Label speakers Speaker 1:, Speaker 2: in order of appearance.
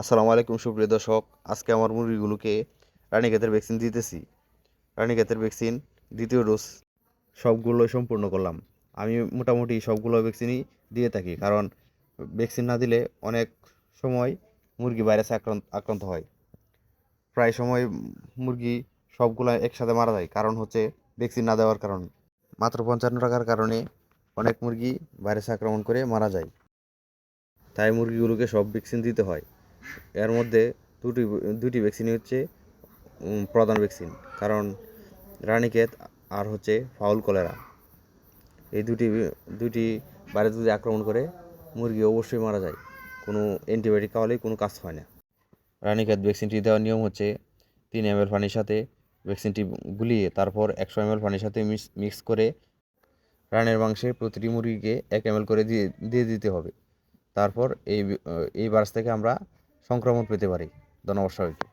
Speaker 1: আসসালামু আলাইকুম সুপ্রিয় দর্শক। আজকে আমার মুরগিগুলোকে রানীক্ষেতের ভ্যাকসিন দিতেছি। রানীক্ষেতের ভ্যাকসিন দ্বিতীয় ডোজ সবগুলোই সম্পূর্ণ করলাম। আমি মোটামুটি সবগুলো ভ্যাকসিনই দিয়ে থাকি, কারণ ভ্যাকসিন না দিলে অনেক সময় মুরগি ভাইরাসে আক্রান্ত হয়। প্রায় সময় মুরগি সবগুলো একসাথে মারা যায়, কারণ হচ্ছে ভ্যাকসিন না দেওয়ার কারণে। মাত্র 55 টাকার কারণে অনেক মুরগি ভাইরাসে আক্রমণ করে মারা যায়। তাই মুরগিগুলোকে সব ভ্যাকসিন দিতে হয়। এর মধ্যে দুটি দুটি ভ্যাকসিনই হচ্ছে প্রধান ভ্যাকসিন, কারণ রানীক্ষেত আর হচ্ছে ফাউল কলেরা, এই দুটি ভাইরাস যদি আক্রমণ করে মুরগি অবশ্যই মারা যায়। কোনো অ্যান্টিবায়োটিক খাওয়ালেই কোনো কাজ হয় না। রানীক্ষেত ভ্যাকসিনটি দেওয়ার নিয়ম হচ্ছে 3 ml পানির সাথে ভ্যাকসিনটি গুলিয়ে তারপর 100 ml পানির সাথে মিক্স করে রানের মাংসে প্রতিটি মুরগিকে 1 ml করে দিয়ে দিতে হবে। তারপর এই ভাইরাস থেকে আমরা সংক্রমণ পেতে পারি। ধন্যবাদ সবাইকে।